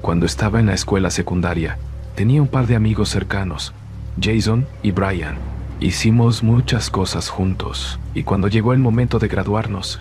Cuando estaba en la escuela secundaria, tenía un par de amigos cercanos, Jason y Brian. Hicimos muchas cosas juntos, y cuando llegó el momento de graduarnos,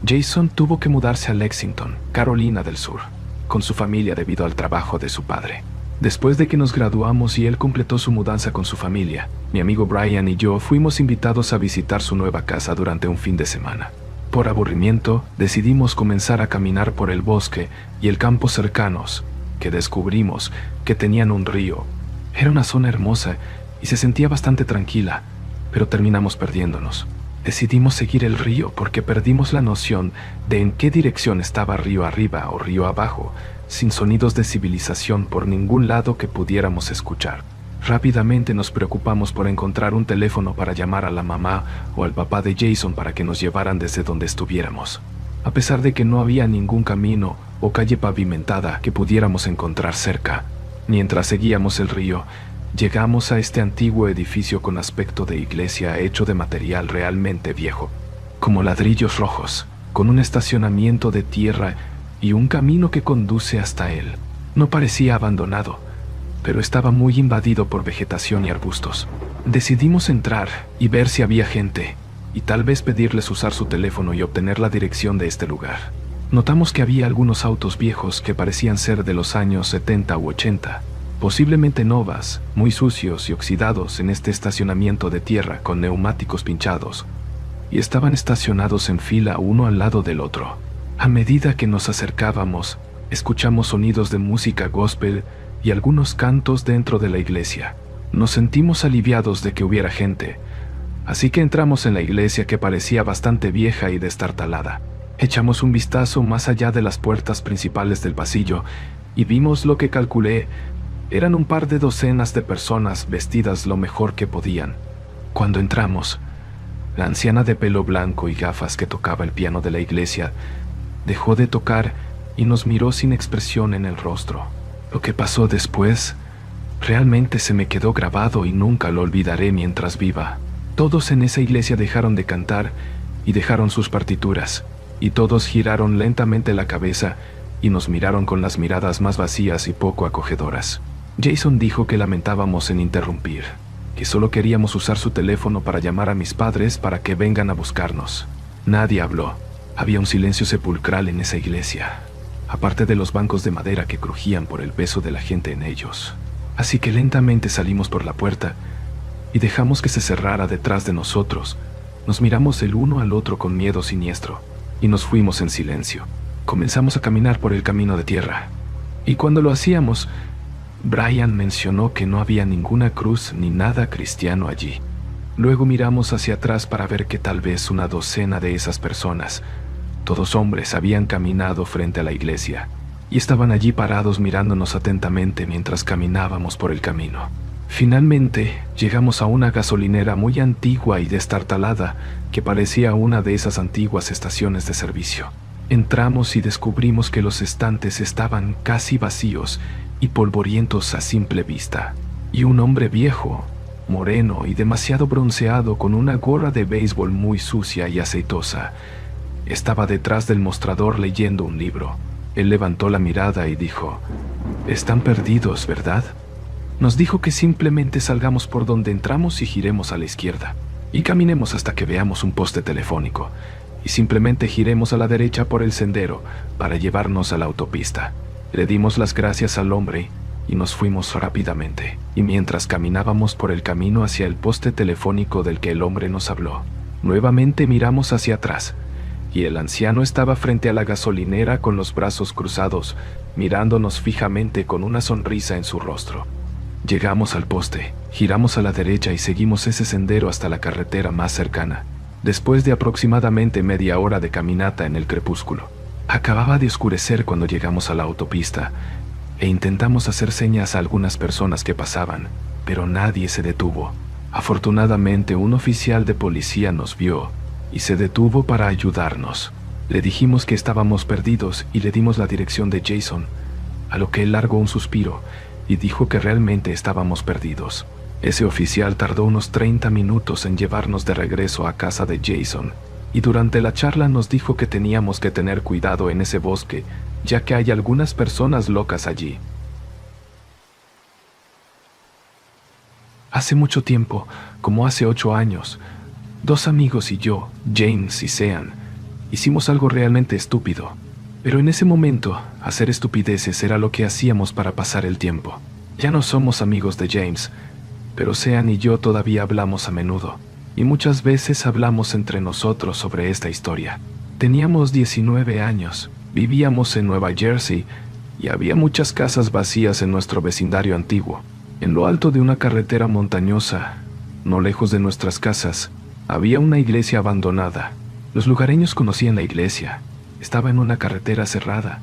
Jason tuvo que mudarse a Lexington, Carolina del Sur, con su familia debido al trabajo de su padre. Después de que nos graduamos y él completó su mudanza con su familia, mi amigo Brian y yo fuimos invitados a visitar su nueva casa durante un fin de semana. Por aburrimiento, decidimos comenzar a caminar por el bosque y el campo cercanos, que descubrimos que tenían un río. Era una zona hermosa y se sentía bastante tranquila, pero terminamos perdiéndonos. Decidimos seguir el río porque perdimos la noción de en qué dirección estaba río arriba o río abajo, sin sonidos de civilización por ningún lado que pudiéramos escuchar. Rápidamente nos preocupamos por encontrar un teléfono para llamar a la mamá o al papá de Jason para que nos llevaran desde donde estuviéramos. A pesar de que no había ningún camino o calle pavimentada que pudiéramos encontrar cerca, mientras seguíamos el río, llegamos a este antiguo edificio con aspecto de iglesia hecho de material realmente viejo, como ladrillos rojos, con un estacionamiento de tierra y un camino que conduce hasta él. No parecía abandonado, pero estaba muy invadido por vegetación y arbustos. Decidimos entrar y ver si había gente, y tal vez pedirles usar su teléfono y obtener la dirección de este lugar. Notamos que había algunos autos viejos que parecían ser de los años 70 u 80, posiblemente novas, muy sucios y oxidados en este estacionamiento de tierra con neumáticos pinchados, y estaban estacionados en fila uno al lado del otro. A medida que nos acercábamos, escuchamos sonidos de música gospel y algunos cantos dentro de la iglesia. Nos sentimos aliviados de que hubiera gente, así que entramos en la iglesia, que parecía bastante vieja y destartalada. Echamos un vistazo más allá de las puertas principales del pasillo y vimos lo que calculé eran un par de docenas de personas vestidas lo mejor que podían. Cuando entramos, la anciana de pelo blanco y gafas que tocaba el piano de la iglesia dejó de tocar y nos miró sin expresión en el rostro. Lo que pasó después realmente se me quedó grabado y nunca lo olvidaré mientras viva. Todos en esa iglesia dejaron de cantar y dejaron sus partituras, y todos giraron lentamente la cabeza y nos miraron con las miradas más vacías y poco acogedoras. Jason dijo que lamentábamos en interrumpir, que solo queríamos usar su teléfono para llamar a mis padres para que vengan a buscarnos. Nadie habló. Había un silencio sepulcral en esa iglesia, aparte de los bancos de madera que crujían por el peso de la gente en ellos. Así que lentamente salimos por la puerta y dejamos que se cerrara detrás de nosotros. Nos miramos el uno al otro con miedo siniestro y nos fuimos en silencio. Comenzamos a caminar por el camino de tierra, y cuando lo hacíamos, Brian mencionó que no había ninguna cruz ni nada cristiano allí. Luego miramos hacia atrás para ver que tal vez una docena de esas personas, todos hombres, habían caminado frente a la iglesia y estaban allí parados mirándonos atentamente mientras caminábamos por el camino. Finalmente, llegamos a una gasolinera muy antigua y destartalada que parecía una de esas antiguas estaciones de servicio. Entramos y descubrimos que los estantes estaban casi vacíos y polvorientos a simple vista, y un hombre viejo, moreno y demasiado bronceado con una gorra de béisbol muy sucia y aceitosa, estaba detrás del mostrador leyendo un libro. Él levantó la mirada y dijo: «Están perdidos, ¿verdad?». Nos dijo que simplemente salgamos por donde entramos y giremos a la izquierda, y caminemos hasta que veamos un poste telefónico, y simplemente giremos a la derecha por el sendero para llevarnos a la autopista. Le dimos las gracias al hombre y nos fuimos rápidamente, y mientras caminábamos por el camino hacia el poste telefónico del que el hombre nos habló, nuevamente miramos hacia atrás, y el anciano estaba frente a la gasolinera con los brazos cruzados, mirándonos fijamente con una sonrisa en su rostro. Llegamos al poste, giramos a la derecha y seguimos ese sendero hasta la carretera más cercana, después de aproximadamente media hora de caminata en el crepúsculo. Acababa de oscurecer cuando llegamos a la autopista e intentamos hacer señas a algunas personas que pasaban, pero nadie se detuvo. Afortunadamente, un oficial de policía nos vio y se detuvo para ayudarnos. Le dijimos que estábamos perdidos y le dimos la dirección de Jason, a lo que él largó un suspiro y dijo que realmente estábamos perdidos. Ese oficial tardó unos 30 minutos en llevarnos de regreso a casa de Jason, y durante la charla nos dijo que teníamos que tener cuidado en ese bosque, ya que hay algunas personas locas allí. Hace mucho tiempo, como hace 8 años, 2 amigos y yo, James y Sean, hicimos algo realmente estúpido. Pero en ese momento, hacer estupideces era lo que hacíamos para pasar el tiempo. Ya no somos amigos de James, pero Sean y yo todavía hablamos a menudo, y muchas veces hablamos entre nosotros sobre esta historia. Teníamos 19 años, vivíamos en Nueva Jersey, y había muchas casas vacías en nuestro vecindario antiguo. En lo alto de una carretera montañosa, no lejos de nuestras casas, había una iglesia abandonada. Los lugareños conocían la iglesia. Estaba en una carretera cerrada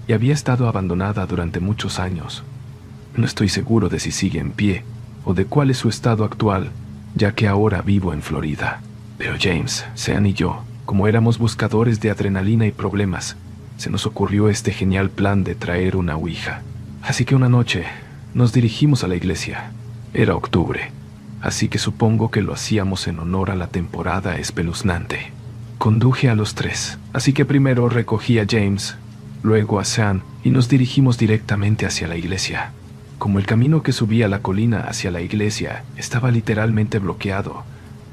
y había estado abandonada durante muchos años. No estoy seguro de si sigue en pie o de cuál es su estado actual, ya que ahora vivo en Florida. Pero James, Sean y yo, como éramos buscadores de adrenalina y problemas, se nos ocurrió este genial plan de traer una ouija. Así que una noche nos dirigimos a la iglesia. Era octubre, así que supongo que lo hacíamos en honor a la temporada espeluznante. Conduje a los 3, así que primero recogí a James, luego a Sean y nos dirigimos directamente hacia la iglesia. Como el camino que subía la colina hacia la iglesia estaba literalmente bloqueado,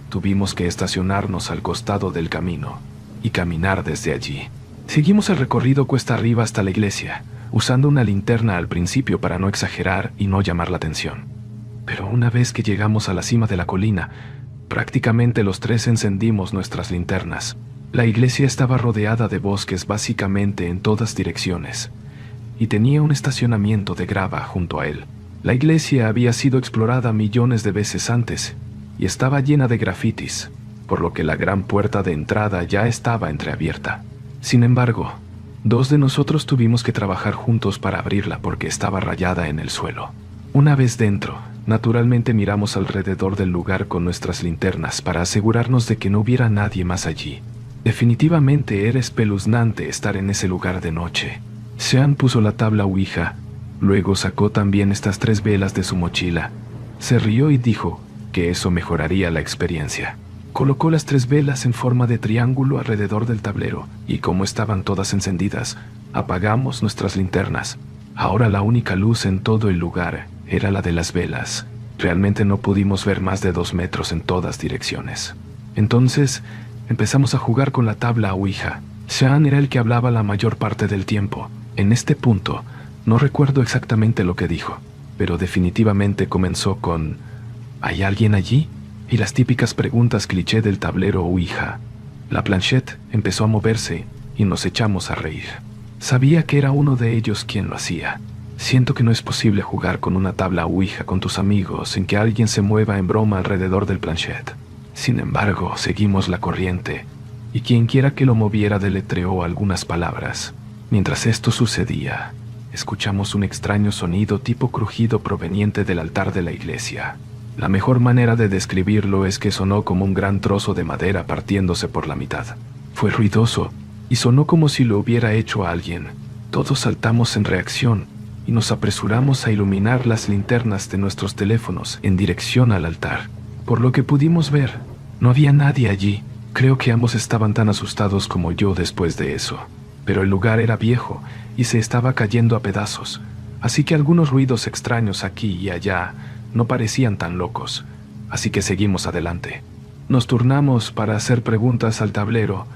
tuvimos que estacionarnos al costado del camino y caminar desde allí. Seguimos el recorrido cuesta arriba hasta la iglesia, usando una linterna al principio para no exagerar y no llamar la atención. Pero una vez que llegamos a la cima de la colina, prácticamente los 3 encendimos nuestras linternas. La iglesia estaba rodeada de bosques básicamente en todas direcciones, y tenía un estacionamiento de grava junto a él. La iglesia había sido explorada millones de veces antes, y estaba llena de grafitis, por lo que la gran puerta de entrada ya estaba entreabierta. Sin embargo, 2 de nosotros tuvimos que trabajar juntos para abrirla porque estaba rayada en el suelo. Una vez dentro, naturalmente miramos alrededor del lugar con nuestras linternas para asegurarnos de que no hubiera nadie más allí. Definitivamente era espeluznante estar en ese lugar de noche. Sean puso la tabla ouija, luego sacó también estas 3 velas de su mochila. Se rió y dijo que eso mejoraría la experiencia. Colocó las 3 velas en forma de triángulo alrededor del tablero y como estaban todas encendidas, apagamos nuestras linternas. Ahora la única luz en todo el lugar era la de las velas. Realmente no pudimos ver más de 2 metros en todas direcciones. Entonces empezamos a jugar con la tabla ouija. Sean era el que hablaba la mayor parte del tiempo. En este punto, no recuerdo exactamente lo que dijo, pero definitivamente comenzó con ¿hay alguien allí? Y las típicas preguntas cliché del tablero ouija. La planchette empezó a moverse y nos echamos a reír. Sabía que era uno de ellos quien lo hacía. Siento que no es posible jugar con una tabla ouija con tus amigos sin que alguien se mueva en broma alrededor del planchette. Sin embargo, seguimos la corriente, y quien quiera que lo moviera deletreó algunas palabras. Mientras esto sucedía, escuchamos un extraño sonido tipo crujido proveniente del altar de la iglesia. La mejor manera de describirlo es que sonó como un gran trozo de madera partiéndose por la mitad. Fue ruidoso y sonó como si lo hubiera hecho alguien. Todos saltamos en reacción y nos apresuramos a iluminar las linternas de nuestros teléfonos en dirección al altar. Por lo que pudimos ver, no había nadie allí. Creo que ambos estaban tan asustados como yo después de eso. Pero el lugar era viejo y se estaba cayendo a pedazos, así que algunos ruidos extraños aquí y allá no parecían tan locos, así que seguimos adelante. Nos turnamos para hacer preguntas al tablero,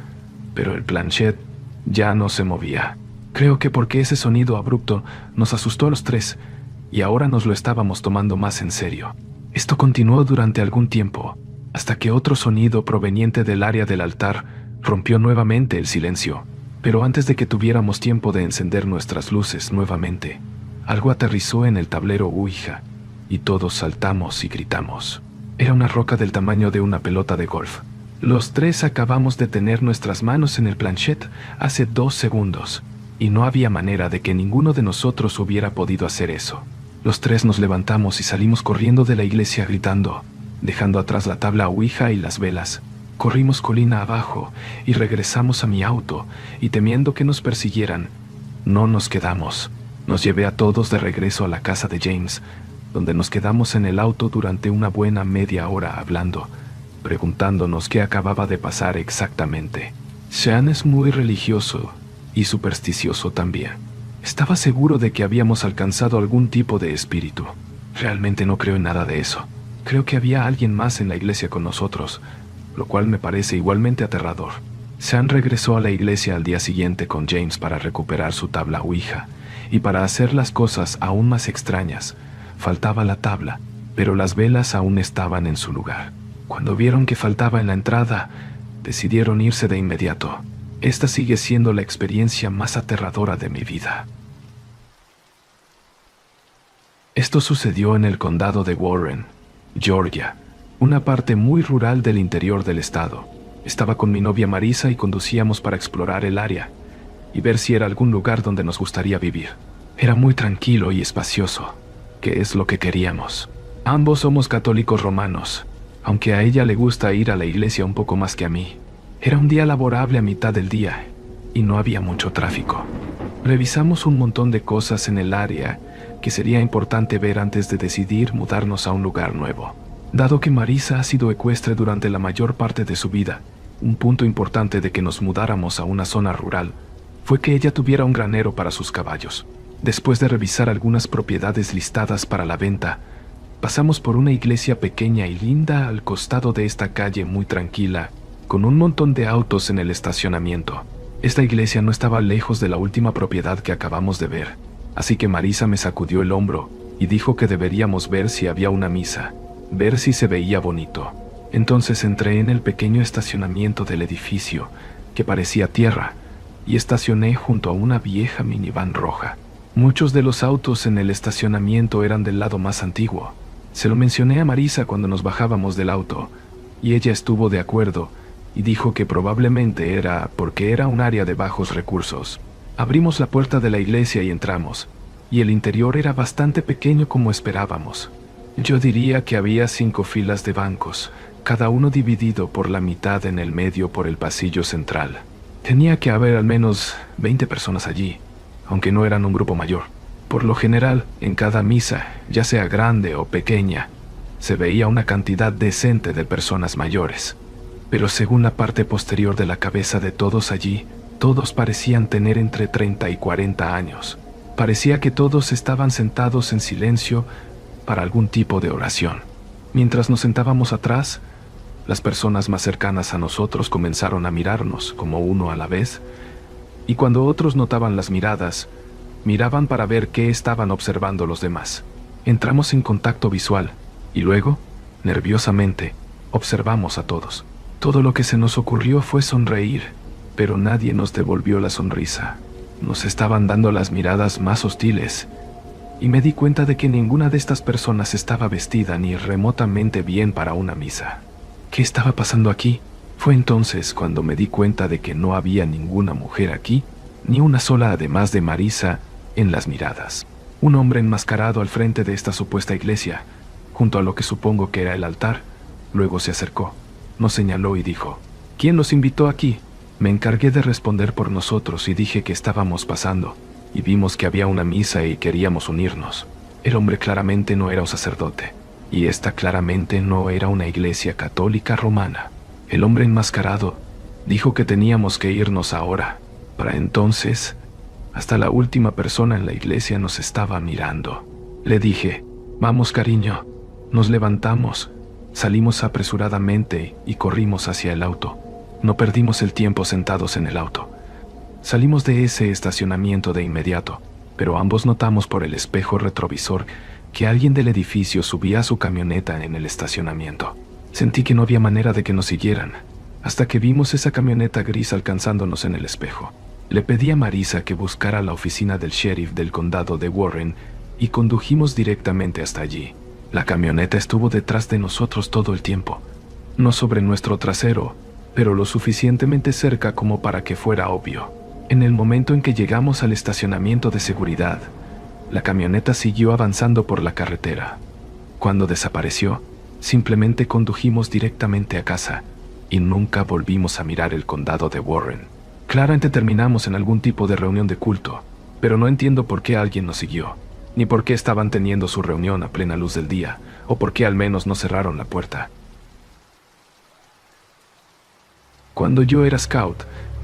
pero el planchette ya no se movía. Creo que porque ese sonido abrupto nos asustó a los 3, y ahora nos lo estábamos tomando más en serio. Esto continuó durante algún tiempo, hasta que otro sonido proveniente del área del altar rompió nuevamente el silencio. Pero antes de que tuviéramos tiempo de encender nuestras luces nuevamente, algo aterrizó en el tablero ouija, y todos saltamos y gritamos. Era una roca del tamaño de una pelota de golf. Los 3 acabamos de tener nuestras manos en el planchette hace 2 segundos, y no había manera de que ninguno de nosotros hubiera podido hacer eso. Los 3 nos levantamos y salimos corriendo de la iglesia gritando, dejando atrás la tabla ouija y las velas. Corrimos colina abajo y regresamos a mi auto, y temiendo que nos persiguieran, no nos quedamos. Nos llevé a todos de regreso a la casa de James, donde nos quedamos en el auto durante una buena media hora hablando, preguntándonos qué acababa de pasar exactamente. Sean es muy religioso y supersticioso también. Estaba seguro de que habíamos alcanzado algún tipo de espíritu. Realmente no creo en nada de eso. Creo que había alguien más en la iglesia con nosotros, lo cual me parece igualmente aterrador. Sean regresó a la iglesia al día siguiente con James para recuperar su tabla Ouija, y para hacer las cosas aún más extrañas, faltaba la tabla, pero las velas aún estaban en su lugar. Cuando vieron que faltaba en la entrada, decidieron irse de inmediato. Esta sigue siendo la experiencia más aterradora de mi vida. Esto sucedió en el condado de Warren, Georgia, una parte muy rural del interior del estado. Estaba con mi novia Marisa y conducíamos para explorar el área y ver si era algún lugar donde nos gustaría vivir. Era muy tranquilo y espacioso, que es lo que queríamos. Ambos somos católicos romanos, aunque a ella le gusta ir a la iglesia un poco más que a mí. Era un día laborable a mitad del día y no había mucho tráfico. Revisamos un montón de cosas en el área que sería importante ver antes de decidir mudarnos a un lugar nuevo. Dado que Marisa ha sido ecuestre durante la mayor parte de su vida, un punto importante de que nos mudáramos a una zona rural fue que ella tuviera un granero para sus caballos. Después de revisar algunas propiedades listadas para la venta, pasamos por una iglesia pequeña y linda al costado de esta calle muy tranquila, con un montón de autos en el estacionamiento. Esta iglesia no estaba lejos de la última propiedad que acabamos de ver, así que Marisa me sacudió el hombro y dijo que deberíamos ver si había una misa, ver si se veía bonito. Entonces entré en el pequeño estacionamiento del edificio, que parecía tierra, y estacioné junto a una vieja minivan roja. Muchos de los autos en el estacionamiento eran del lado más antiguo. Se lo mencioné a Marisa cuando nos bajábamos del auto, y ella estuvo de acuerdo y dijo que probablemente era porque era un área de bajos recursos. Abrimos la puerta de la iglesia y entramos, y el interior era bastante pequeño como esperábamos. Yo diría que había 5 filas de bancos, cada uno dividido por la mitad en el medio por el pasillo central. Tenía que haber al menos 20 personas allí, aunque no eran un grupo mayor. Por lo general, en cada misa, ya sea grande o pequeña, se veía una cantidad decente de personas mayores. Pero según la parte posterior de la cabeza de todos allí, todos parecían tener entre 30 y 40 años. Parecía que todos estaban sentados en silencio para algún tipo de oración. Mientras nos sentábamos atrás, las personas más cercanas a nosotros comenzaron a mirarnos, como uno a la vez, y cuando otros notaban las miradas, miraban para ver qué estaban observando los demás. Entramos en contacto visual, y luego, nerviosamente, observamos a todos. Todo lo que se nos ocurrió fue sonreír, pero nadie nos devolvió la sonrisa. Nos estaban dando las miradas más hostiles, y me di cuenta de que ninguna de estas personas estaba vestida ni remotamente bien para una misa. ¿Qué estaba pasando aquí? Fue entonces cuando me di cuenta de que no había ninguna mujer aquí, ni una sola además de Marisa, en las miradas. Un hombre enmascarado al frente de esta supuesta iglesia, junto a lo que supongo que era el altar, luego se acercó, nos señaló y dijo: ¿Quién los invitó aquí? Me encargué de responder por nosotros y dije que estábamos pasando, y vimos que había una misa y queríamos unirnos. El hombre claramente no era un sacerdote, y esta claramente no era una iglesia católica romana. El hombre enmascarado dijo que teníamos que irnos ahora. Para entonces, hasta la última persona en la iglesia nos estaba mirando. Le dije: vamos, cariño. Nos levantamos, salimos apresuradamente y corrimos hacia el auto. No perdimos el tiempo sentados en el auto. Salimos de ese estacionamiento de inmediato, pero ambos notamos por el espejo retrovisor que alguien del edificio subía a su camioneta en el estacionamiento. Sentí que no había manera de que nos siguieran, hasta que vimos esa camioneta gris alcanzándonos en el espejo. Le pedí a Marisa que buscara la oficina del sheriff del condado de Warren y condujimos directamente hasta allí. La camioneta estuvo detrás de nosotros todo el tiempo, no sobre nuestro trasero, pero lo suficientemente cerca como para que fuera obvio. En el momento en que llegamos al estacionamiento de seguridad, la camioneta siguió avanzando por la carretera. Cuando desapareció, simplemente condujimos directamente a casa y nunca volvimos a mirar el condado de Warren. Claramente terminamos en algún tipo de reunión de culto, pero no entiendo por qué alguien nos siguió, ni por qué estaban teniendo su reunión a plena luz del día, o por qué al menos no cerraron la puerta. Cuando yo era scout,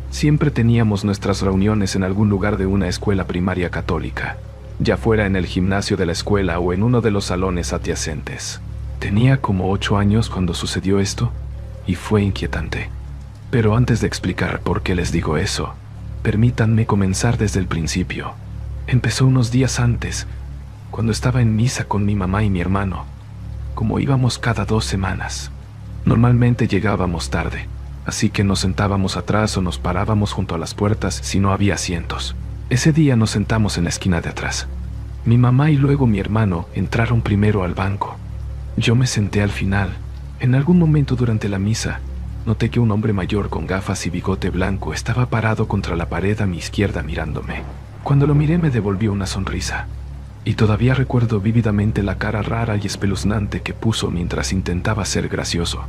siempre teníamos nuestras reuniones en algún lugar de una escuela primaria católica, ya fuera en el gimnasio de la escuela o en uno de los salones adyacentes. Tenía como 8 años cuando sucedió esto y fue inquietante. Pero antes de explicar por qué les digo eso, permítanme comenzar desde el principio. Empezó unos días antes, cuando estaba en misa con mi mamá y mi hermano, como íbamos cada 2 semanas. Normalmente llegábamos tarde, así que nos sentábamos atrás o nos parábamos junto a las puertas si no había asientos. Ese día nos sentamos en la esquina de atrás. Mi mamá y luego mi hermano entraron primero al banco. Yo me senté al final. En algún momento durante la misa, noté que un hombre mayor con gafas y bigote blanco estaba parado contra la pared a mi izquierda mirándome. Cuando lo miré me devolvió una sonrisa. Y todavía recuerdo vívidamente la cara rara y espeluznante que puso mientras intentaba ser gracioso.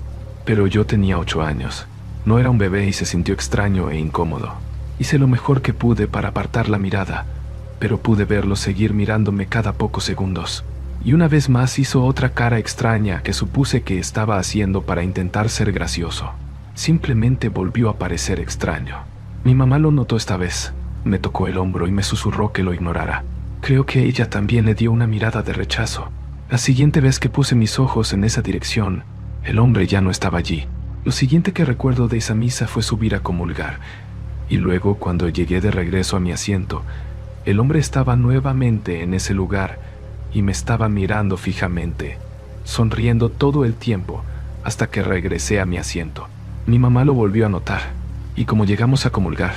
Pero yo tenía 8 años. No era un bebé y se sintió extraño e incómodo. Hice lo mejor que pude para apartar la mirada, pero pude verlo seguir mirándome cada pocos segundos. Y una vez más hizo otra cara extraña que supuse que estaba haciendo para intentar ser gracioso. Simplemente volvió a parecer extraño. Mi mamá lo notó esta vez. Me tocó el hombro y me susurró que lo ignorara. Creo que ella también le dio una mirada de rechazo. La siguiente vez que puse mis ojos en esa dirección, el hombre ya no estaba allí. Lo siguiente que recuerdo de esa misa fue subir a comulgar. Y luego, cuando llegué de regreso a mi asiento, el hombre estaba nuevamente en ese lugar y me estaba mirando fijamente, sonriendo todo el tiempo hasta que regresé a mi asiento. Mi mamá lo volvió a notar, y como llegamos a comulgar,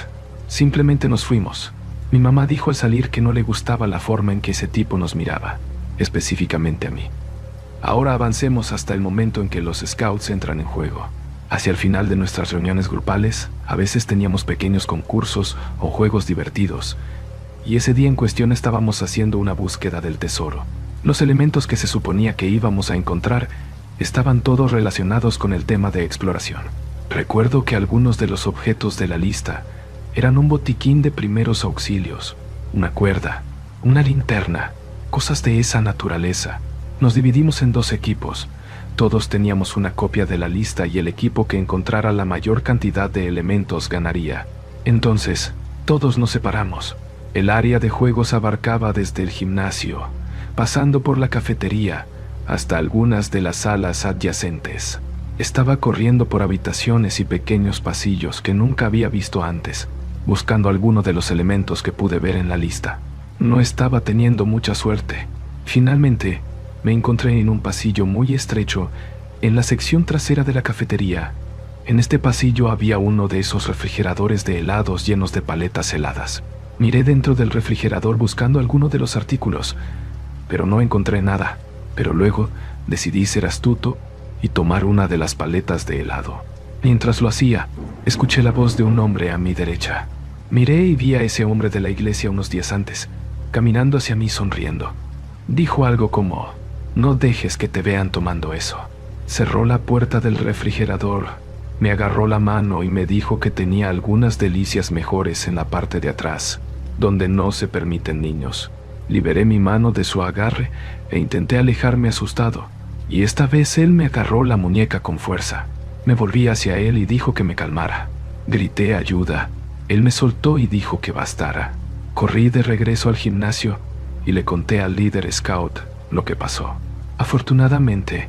simplemente nos fuimos. Mi mamá dijo al salir que no le gustaba la forma en que ese tipo nos miraba, específicamente a mí. Ahora avancemos hasta el momento en que los scouts entran en juego. Hacia el final de nuestras reuniones grupales, a veces teníamos pequeños concursos o juegos divertidos, y ese día en cuestión estábamos haciendo una búsqueda del tesoro. Los elementos que se suponía que íbamos a encontrar estaban todos relacionados con el tema de exploración. Recuerdo que algunos de los objetos de la lista eran un botiquín de primeros auxilios, una cuerda, una linterna, cosas de esa naturaleza. Nos dividimos en 2 equipos. Todos teníamos una copia de la lista y el equipo que encontrara la mayor cantidad de elementos ganaría. Entonces, todos nos separamos. El área de juegos abarcaba desde el gimnasio, pasando por la cafetería, hasta algunas de las salas adyacentes. Estaba corriendo por habitaciones y pequeños pasillos que nunca había visto antes, buscando alguno de los elementos que pude ver en la lista. No estaba teniendo mucha suerte. Finalmente, me encontré en un pasillo muy estrecho en la sección trasera de la cafetería. En este pasillo había uno de esos refrigeradores de helados llenos de paletas heladas. Miré dentro del refrigerador buscando alguno de los artículos, pero no encontré nada. Pero luego decidí ser astuto y tomar una de las paletas de helado. Mientras lo hacía, escuché la voz de un hombre a mi derecha. Miré y vi a ese hombre de la iglesia unos días antes, caminando hacia mí sonriendo. Dijo algo como: «No dejes que te vean tomando eso». Cerró la puerta del refrigerador, me agarró la mano y me dijo que tenía algunas delicias mejores en la parte de atrás, donde no se permiten niños. Liberé mi mano de su agarre e intenté alejarme asustado, y esta vez él me agarró la muñeca con fuerza. Me volví hacia él y dijo que me calmara. Grité ayuda. Él me soltó y dijo que bastara. Corrí de regreso al gimnasio y le conté al líder scout lo que pasó. Afortunadamente,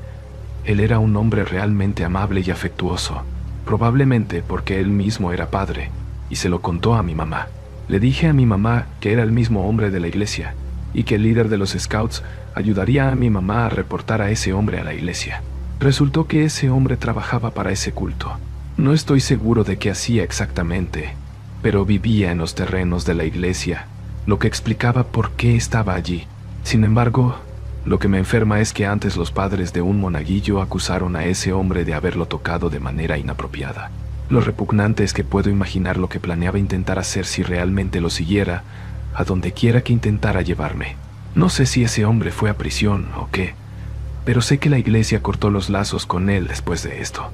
él era un hombre realmente amable y afectuoso, probablemente porque él mismo era padre, y se lo contó a mi mamá. Le dije a mi mamá que era el mismo hombre de la iglesia y que el líder de los scouts ayudaría a mi mamá a reportar a ese hombre a la iglesia. Resultó que ese hombre trabajaba para ese culto. No estoy seguro de qué hacía exactamente, pero vivía en los terrenos de la iglesia, lo que explicaba por qué estaba allí. Sin embargo, lo que me enferma es que antes los padres de un monaguillo acusaron a ese hombre de haberlo tocado de manera inapropiada. Lo repugnante es que puedo imaginar lo que planeaba intentar hacer si realmente lo siguiera, a donde quiera que intentara llevarme. No sé si ese hombre fue a prisión o qué, pero sé que la iglesia cortó los lazos con él después de esto.